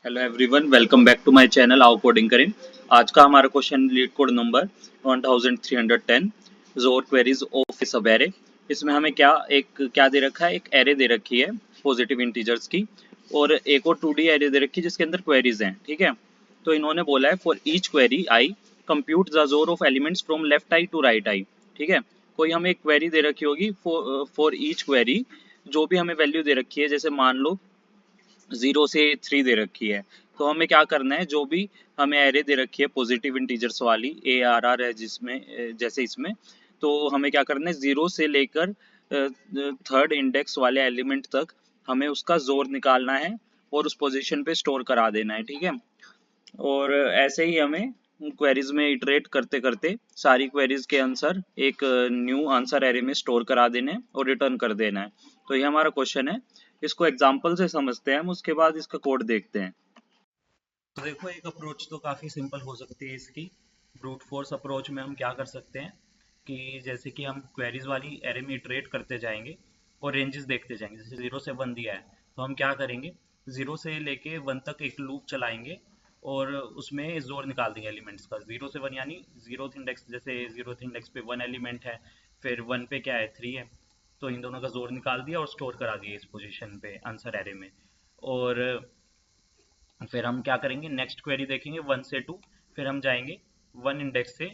Hello everyone, welcome back to my channel आओ coding करें। आज का हमारा क्वेश्चन लीड कोड नंबर 1310 जोर क्वेरीज ऑफ ए सब एरे। इसमें हमें क्या दे रखा है, एक एरे दे रखी है पॉजिटिव इंटीजर्स की, और एक और 2D एरे दे रखी है जिसके अंदर क्वेरीज हैं। ठीक है, तो इन्होंने बोला है for each query i compute the XOR of elements from left i to right i. ठीक है, कोई हमें एक क्वेरी दे रखी होगी फॉर ईच क्वेरी, जो भी हमें वैल्यू दे रखी है, जैसे मान लो 0 से 3 दे रखी है, तो हमें क्या करना है, जो भी हमें एरे दे रखी है पॉजिटिव इंटीजर्स वाली ARR है जिसमें जैसे इसमें, तो हमें क्या करना है 0 से लेकर थर्ड इंडेक्स वाले एलिमेंट तक हमें उसका जोर निकालना है और उस पोजीशन पे स्टोर करा देना है। ठीक है, और ऐसे ही हमें क्वेरीज में इटरेट करते करते सारी क्वेरीज के आंसर एक न्यू आंसर एरे में स्टोर करा देने हैं और रिटर्न कर देना है। तो ये हमारा क्वेश्चन है, इसको एग्जांपल से समझते हैं हम, उसके बाद इसका कोड देखते हैं। तो देखो, एक अप्रोच तो काफ़ी सिंपल हो सकती है इसकी। ब्रूट फोर्स अप्रोच में हम क्या कर सकते हैं कि जैसे कि हम क्वेरीज वाली एरे में इटरेट करते जाएंगे और रेंजेस देखते जाएंगे। जैसे 0 से 1 दिया है तो हम क्या करेंगे, 0 से लेके 1 तक एक लूप चलाएंगे और उसमें जोर निकाल देंगे एलिमेंट्स का। 0 से 1 यानी जीरो इंडेक्स, जैसे 0th इंडेक्स पे 1 एलिमेंट है, फिर 1 पे क्या है 3 है, तो इन दोनों का जोर निकाल दिया और स्टोर करा दिया इस पोजीशन पे आंसर एरे में। और फिर हम क्या करेंगे, नेक्स्ट क्वेरी देखेंगे 1 से 2, फिर हम जाएंगे 1 इंडेक्स से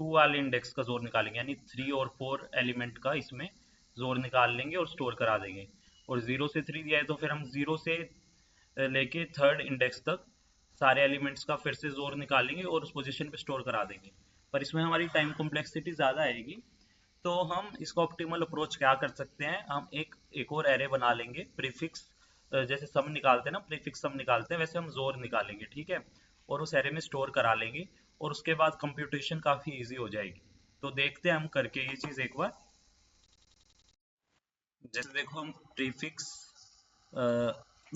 2 वाले इंडेक्स का जोर निकालेंगे, यानी 3 और 4 एलिमेंट का इसमें जोर निकाल लेंगे और स्टोर करा देंगे। और 0 से 3 दिया है तो फिर हम 0 से लेके थर्ड इंडेक्स तक सारे एलिमेंट्स का फिर से जोर निकालेंगे और उस पोजीशन पे स्टोर करा देंगे। पर इसमें हमारी टाइम कॉम्प्लेक्सिटी ज़्यादा आएगी, तो हम इसका ऑप्टिमल अप्रोच क्या कर सकते हैं, हम एक और एरे बना लेंगे प्रीफिक्स, जैसे सम निकालते हैं ना, प्रीफिक्स सम निकालते हैं, वैसे हम जोर निकालेंगे। ठीक है, और उस एरे में स्टोर करा लेंगे और उसके बाद कंप्यूटेशन काफ़ी इजी हो जाएगी। तो देखते हैं हम करके ये चीज़ एक बार। जैसे देखो, हम प्रीफिक्स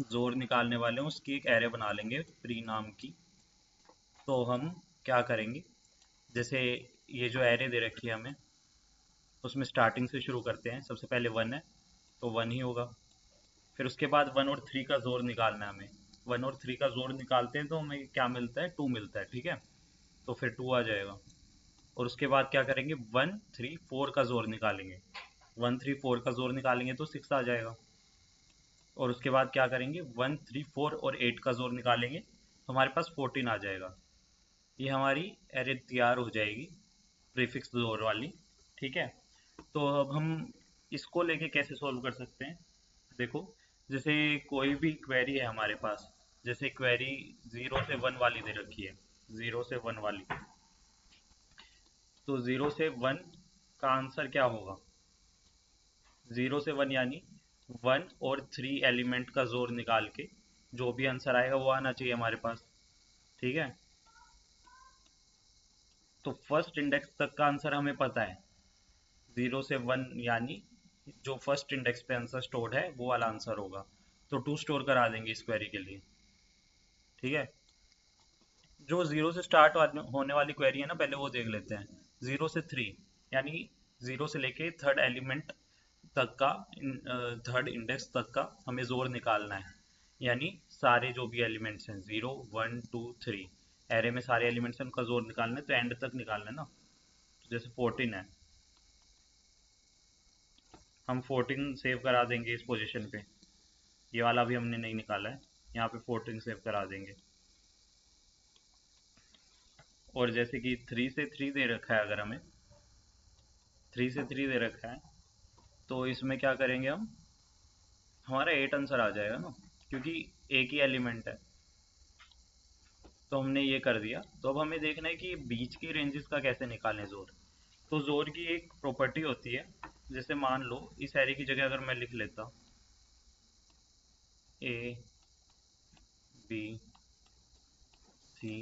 जोर निकालने वाले हैं, उसकी एक एरे बना लेंगे प्री नाम की। तो हम क्या करेंगे, जैसे ये जो एरे दे रखी है हमें, उसमें स्टार्टिंग से शुरू करते हैं। सबसे पहले 1 है तो 1 ही होगा, फिर उसके बाद 1 और 3 का जोर निकालना है हमें। 1 और 3 का जोर निकालते हैं तो हमें क्या मिलता है, 2 मिलता है। ठीक है, तो फिर 2 आ जाएगा। और उसके बाद क्या करेंगे, 1 3 4 का जोर निकालेंगे। 1 3 4 का जोर निकालेंगे तो 6 आ जाएगा। और उसके बाद क्या करेंगे, 1 3 4 और 8 का जोर निकालेंगे तो हमारे पास 14 आ जाएगा। ये हमारी एरे तैयार हो जाएगी प्रीफिक्स जोर वाली। ठीक है, तो अब हम इसको लेके कैसे सॉल्व कर सकते हैं। देखो, जैसे कोई भी क्वेरी है हमारे पास, जैसे क्वेरी 0 से 1 वाली दे रखी है, 0 से 1 वाली, तो 0 से 1 का आंसर क्या होगा, 0 से 1 यानी 1 और 3 एलिमेंट का जोर निकाल के जो भी आंसर आएगा वो आना चाहिए हमारे पास। ठीक है, तो फर्स्ट इंडेक्स तक का आंसर हमें पता है, 0 से 1 यानी जो फर्स्ट इंडेक्स पे आंसर स्टोर्ड है वो वाला आंसर होगा। तो 2 स्टोर करा देंगे इस क्वेरी के लिए। ठीक है, जो 0 से स्टार्ट होने वाली क्वेरी है ना, पहले वो देख लेते हैं। 0 से 3 यानी 0 से लेके थर्ड एलिमेंट तक का, थर्ड इंडेक्स तक का हमें जोर निकालना है। यानी सारे जो भी एलिमेंट्स हैं 0 1 2 3 एरे में सारे एलिमेंट्स हैं, उनका जोर निकालना है, तो एंड तक निकालना है ना। तो जैसे 14 है, हम 14 सेव करा देंगे इस पोजीशन पे। ये वाला भी हमने नहीं निकाला है, यहाँ पे 14 सेव करा देंगे। और जैसे कि 3 से 3 दे रखा है, अगर हमें 3 से 3 दे रखा है तो इसमें क्या करेंगे हम, हमारा 8 आंसर आ जाएगा ना, क्योंकि एक ही एलिमेंट है। तो हमने ये कर दिया। तो अब हमें देखना है कि बीच की रेंजेस का कैसे निकालें जोर। तो जोर की एक प्रॉपर्टी होती है, जैसे मान लो इस एरे की जगह अगर मैं लिख लेता A B C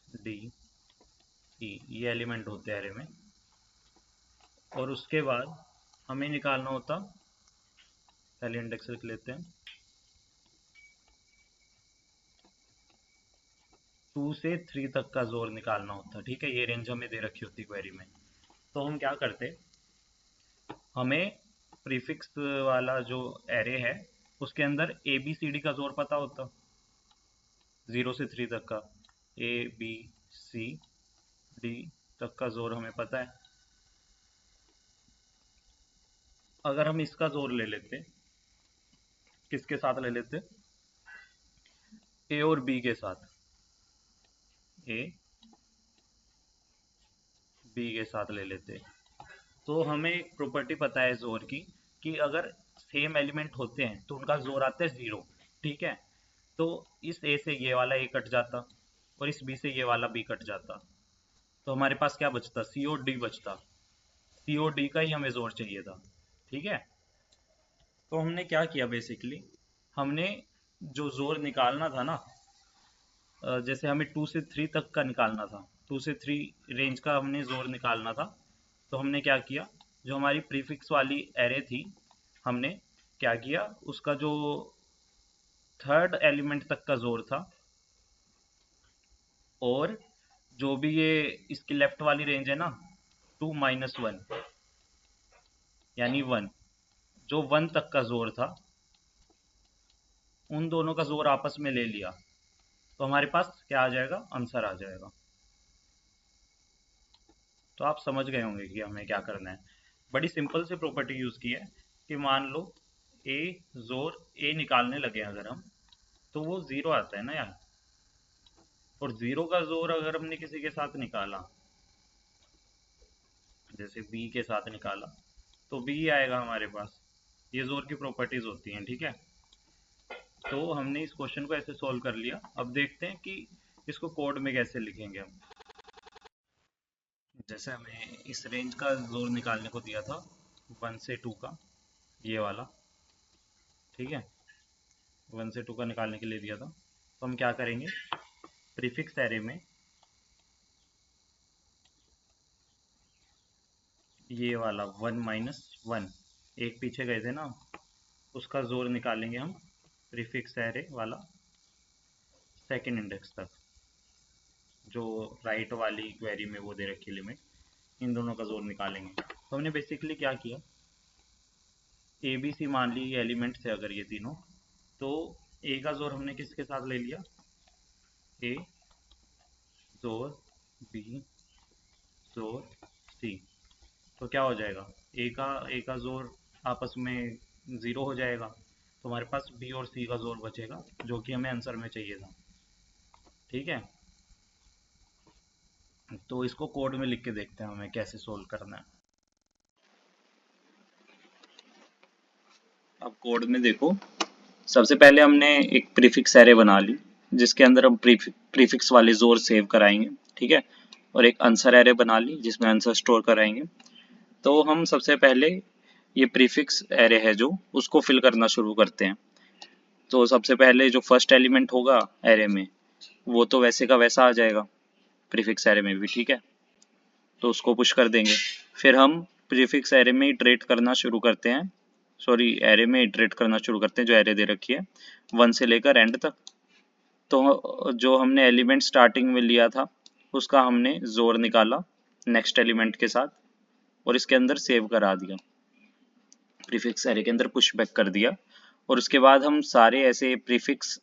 D E, ये एलिमेंट होते हैं एरे में। और उसके बाद हमें निकालना होता, पहले इंडेक्स लिख लेते हैं, 2 से 3 तक का जोर निकालना होता। ठीक है, ये रेंज हमें दे रखी होती क्वेरी में। तो हम क्या करते, हमें प्रीफिक्स वाला जो एरे है उसके अंदर ए बी सी डी का जोर पता होता, 0 से 3 तक का, ए बी सी डी तक का जोर हमें पता है। अगर हम इसका जोर ले लेते, किसके साथ ले लेते, ए और बी के साथ, ए बी के साथ ले लेते, तो हमें एक प्रॉपर्टी पता है जोर की कि अगर सेम एलिमेंट होते हैं तो उनका जोर आता है 0, ठीक है। तो इस ए से ये वाला ए कट जाता और इस बी से ये वाला बी कट जाता, तो हमारे पास क्या बचता, सी और डी बचता। सी और डी का ही हमें जोर चाहिए था, ठीक है। तो हमने क्या किया बेसिकली, हमने जो जोर निकालना था ना, जैसे हमें 2 से 3 तक का निकालना था, 2 से 3 रेंज का हमने जोर निकालना था, तो हमने क्या किया, जो हमारी प्रीफिक्स वाली एरे थी, हमने क्या किया, उसका जो थर्ड एलिमेंट तक का जोर था, और जो भी ये इसकी लेफ्ट वाली रेंज है ना, 2 माइनस 1 यानी 1, जो 1 तक का जोर था, उन दोनों का जोर आपस में ले लिया, तो हमारे पास क्या आ जाएगा, आंसर आ जाएगा। तो आप समझ गए होंगे कि हमें क्या करना है। बड़ी सिंपल से प्रॉपर्टी यूज की है कि मान लो ए जोर ए निकालने लगे अगर हम, तो वो 0 आता है ना यार, और 0 का जोर अगर हमने किसी के साथ निकाला, जैसे बी के साथ निकाला, तो बी आएगा हमारे पास। ये जोर की प्रॉपर्टीज होती हैं, ठीक है। तो हमने इस क्वेश्चन को ऐसे सॉल्व कर लिया। अब देखते हैं कि इसको कोड में कैसे लिखेंगे हम। जैसे हमें इस रेंज का जोर निकालने को दिया था 1 से 2 का, ये वाला, ठीक है, 1 से 2 का निकालने के लिए दिया था, तो हम क्या करेंगे, प्रीफिक्स एरे में ये वाला 1 माइनस 1, एक पीछे गए थे ना, उसका जोर निकालेंगे हम प्रीफिक्स एरे वाला सेकेंड इंडेक्स तक, जो राइट वाली क्वेरी में वो दे रखी लिमिट, इन दोनों का जोर निकालेंगे। तो हमने बेसिकली क्या किया, ए बी सी मान ली एलिमेंट थे अगर ये तीनों, तो ए का जोर हमने किसके साथ ले लिया, ए जोर बी जोर सी, तो क्या हो जाएगा, ए का जोर आपस में 0 हो जाएगा, तो हमारे पास बी और सी का जोर बचेगा, जो कि हमें आंसर में चाहिए था, ठीक है। तो इसको कोड में लिख के देखते हैं हमें कैसे सोल्व करना है। अब कोड में देखो, सबसे पहले हमने एक प्रीफिक्स एरे बना ली, जिसके अंदर हम प्रीफिक्स वाले जोर सेव कराएंगे, ठीक है, और एक आंसर एरे बना ली जिसमें आंसर स्टोर कराएंगे। तो हम सबसे पहले ये प्रीफिक्स एरे है जो, उसको फिल करना शुरू करते हैं। तो सबसे पहले जो फर्स्ट एलिमेंट होगा एरे में, वो तो वैसे का वैसा आ जाएगा प्रीफिक्स एरे में भी, ठीक है, तो उसको पुश कर देंगे। फिर हम प्रीफिक्स एरे में इटरेट करना शुरू करते हैं, सॉरी एरे में इटरेट करना शुरू करते हैं, जो एरे दे रखी है 1 से लेकर एंड तक। तो जो हमने एलिमेंट स्टार्टिंग में लिया था, उसका हमने जोर निकाला नेक्स्ट एलिमेंट के साथ, और इसके अंदर सेव करा दिया, प्रीफिक्स एरे के अंदर पुश बैक कर दिया। और उसके बाद हम सारे ऐसे प्रीफिक्स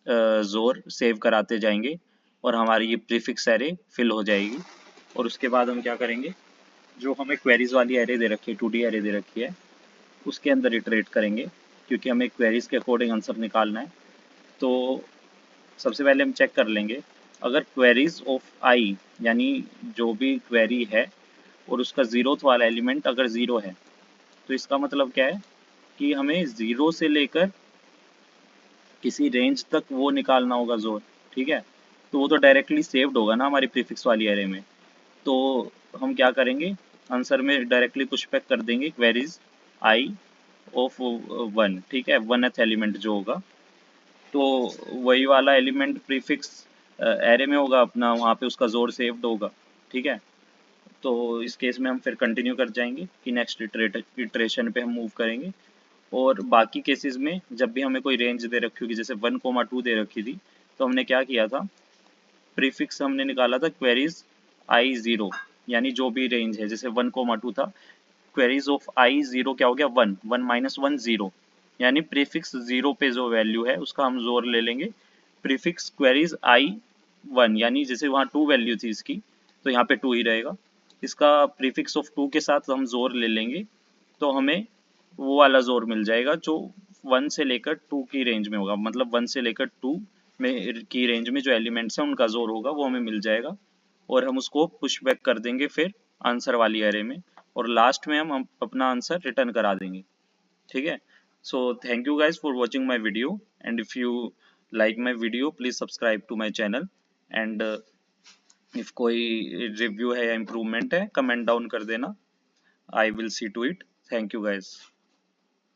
जोर सेव कराते जाएंगे, और हमारी ये प्रीफिक्स एरे फिल हो जाएगी। और उसके बाद हम क्या करेंगे, जो हमें क्वेरीज वाली एरे दे रखी है, 2D एरे दे रखी है, उसके अंदर इटरेट करेंगे, क्योंकि हमें क्वेरीज के अकॉर्डिंग आंसर निकालना है। तो सबसे पहले हम चेक कर लेंगे, अगर क्वेरीज ऑफ आई, यानी जो भी क्वेरी है और उसका 0th वाला एलिमेंट अगर 0 है, तो इसका मतलब क्या है कि हमें 0 से लेकर किसी रेंज तक वो निकालना होगा जोर, ठीक है। तो वो तो डायरेक्टली सेव्ड होगा ना हमारी प्रीफिक्स वाली एरे में, तो हम क्या करेंगे, आंसर में डायरेक्टली पुश बैक कर देंगे क्वेरीज आई ऑफ 1, ठीक है, 1th एलिमेंट जो होगा, तो वही वाला एलिमेंट प्रीफिक्स एरे में होगा अपना, वहाँ पे उसका जोर सेव्ड होगा, ठीक है। तो इस केस में हम फिर कंटिन्यू कर जाएंगे कि नेक्स्ट इटरेशन पे हम मूव करेंगे। और बाकी केसेस में जब भी हमें कोई रेंज दे रखी होगी, जैसे 1,2 दे रखी थी, तो हमने क्या किया था, प्रीफिक्स हमने निकाला था क्वेरीज आई 0, यानी जो भी रेंज है, जैसे 1,2 था, क्वेरीज ऑफ आई 0 क्या हो गया, 1, 1 माइनस 1 0, यानी प्रीफिक्स 0 पे जो वैल्यू है उसका हम जोर ले लेंगे। प्रीफिक्स क्वेरीज I1 यानी जैसे वहाँ 2 वैल्यू थी इसकी, तो यहाँ पे 2 ही रहेगा। इसका प्रीफिक्स ऑफ 2 के साथ हम जोर ले लेंगे तो हमें वो वाला जोर मिल जाएगा जो 1 से लेकर 2 की रेंज में होगा, मतलब 1 से लेकर 2 में की रेंज में जो एलिमेंट्स हैं उनका जोर होगा वो हमें मिल जाएगा, और हम उसको पुश बैक कर देंगे फिर आंसर वाली एरे में, और लास्ट में हम अपना आंसर रिटर्न करा देंगे। ठीक है। So thank you guys for watching my video, and if you like my video please subscribe to my channel, and if कोई रिव्यू है या इम्प्रूवमेंट है कमेंट डाउन कर देना, I will see to it. Thank you guys.